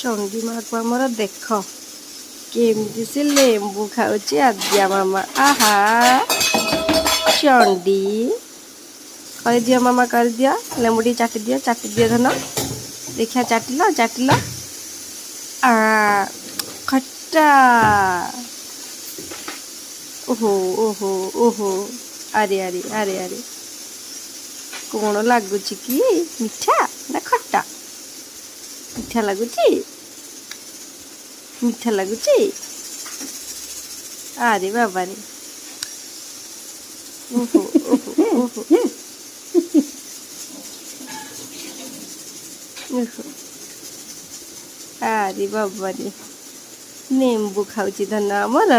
चंडी माँ को आमर देख केमती से लेंबू खाऊची आद्या मामा आहा चंडी कर दियो मामा कर दियो लेंबू टी चाटी दियो धन देखिया चाटिल आ खट्टा ओहो ओहो ओहो अरे अरे अरे अरे कौन लगुच कि मीठा ना खट्टा मीठा लगुच अरे बाबा रे ओहो ओहो ओहो ओहो अरे बाबा रे लेंबू खाऊची धन आमर।